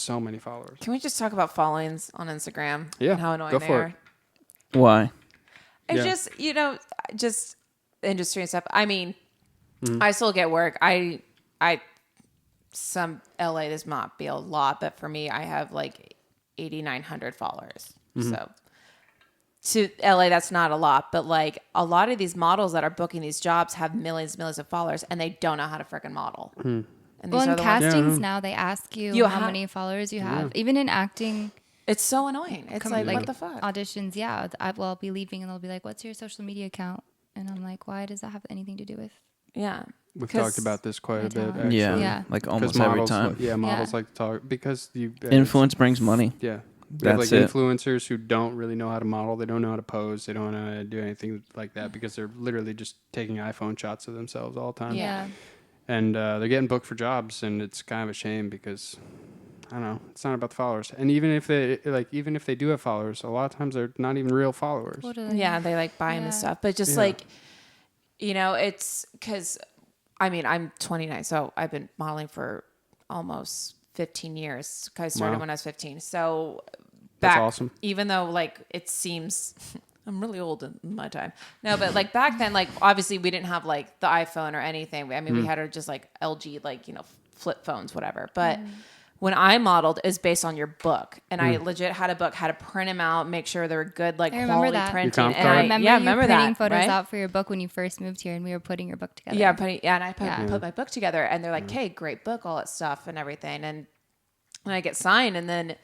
so many followers. Can we just talk about followings on Instagram? Yeah, And how annoying go they for are? it. Why? It's Yeah. just, just industry and stuff. I mean, I still get work. Some LA does not be a lot, but for me, I have like 8,900 followers. So to LA, that's not a lot, but like a lot of these models that are booking these jobs have millions and millions of followers and they don't know how to freaking model. And Well, these in are the ones. castings now, they ask you how many followers you have. Even in acting, It's so annoying. It's like, what the fuck? auditions, I'll be leaving and they'll be like, what's your social media account? And I'm like, why does that have anything to do with? Yeah. We've talked about this quite a bit, talent. actually. Yeah, like almost every models, time. Models like to talk because you Influence brings money. Yeah. They have like That's it. influencers who don't really know how to model. They don't know how to pose. They don't know how to do anything like that because they're literally just taking iPhone shots of themselves all the time. Yeah. And they're getting booked for jobs, and it's kind of a shame because I don't know, it's not about the followers. And even if they do have followers, a lot of times they're not even real followers. Totally. Yeah, they like buy them and stuff. But just like, it's because, I mean, I'm 29, so I've been modeling for almost 15 years. I started when I was 15. So back, That's awesome. Even though like it seems I'm really old in my time. No, but like back then, like obviously we didn't have like the iPhone or anything. I mean, we had just like LG, like, flip phones, whatever. But when I modeled is based on your book, and I legit had a book, had to print them out, make sure they were good, like quality that. printing. Your And comp I card? remember you printing that, photos right? out for your book when you first moved here, and we were putting your book together. Yeah, and I put my book together, and they're like, "Hey, great book, all that stuff and everything." And I get signed, and then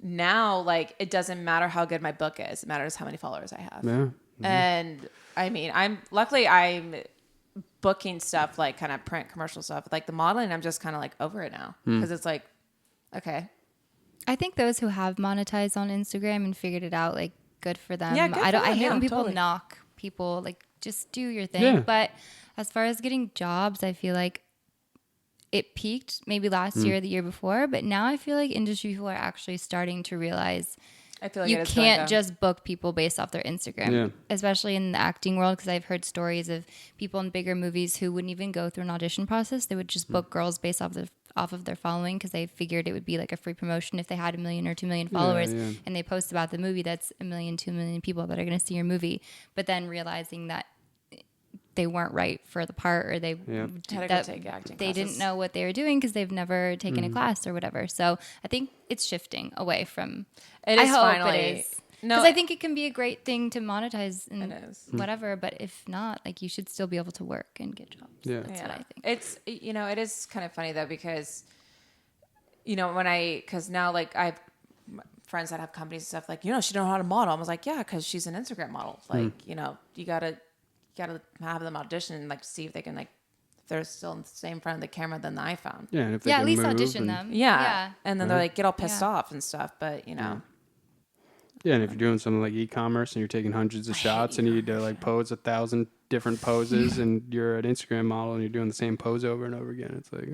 now, like, it doesn't matter how good my book is; it matters how many followers I have. Yeah. And I mean, I'm booking stuff like kind of print commercial stuff, like the modeling. I'm just kind of like over it now because it's like, okay. I think those who have monetized on Instagram and figured it out, like, good for them. Yeah, good for I them. hate when people Totally. knock people, like, just do your thing. Yeah. But as far as getting jobs, I feel like it peaked maybe last year or the year before, but now I feel like industry people are actually starting to realize I feel like you it is going can't down. just book people based off their Instagram, Yeah. especially in the acting world, because I've heard stories of people in bigger movies who wouldn't even go through an audition process. They would just book girls based off of their following because they figured it would be like a free promotion if they had 1 million or 2 million followers and they post about the movie. That's 1 million, 2 million people that are going to see your movie, but then realizing that they weren't right for the part, or they Had to go that take acting they classes. didn't know what they were doing because they've never taken a class or whatever. So I think it's shifting away from. It I is hope finally. it is. No, Because I think it can be a great thing to monetize and It is. whatever, but if not, like, you should still be able to work and get jobs. Yeah. That's what I think. It's, it is kind of funny though, because, because now like I have friends that have companies and stuff like, she don't know how to model. I was like, yeah, because she's an Instagram model. Like, you gotta have them audition and like see if they can like, if they're still in the same front of the camera than the iPhone. Yeah, and if they Yeah, can at least move audition and, them. Yeah. And then they're like, get all pissed Yeah. off and stuff. But, Yeah, and if you're doing something like e-commerce and you're taking hundreds of shots and you need to like pose 1,000 different poses and you're an Instagram model and you're doing the same pose over and over again, it's like,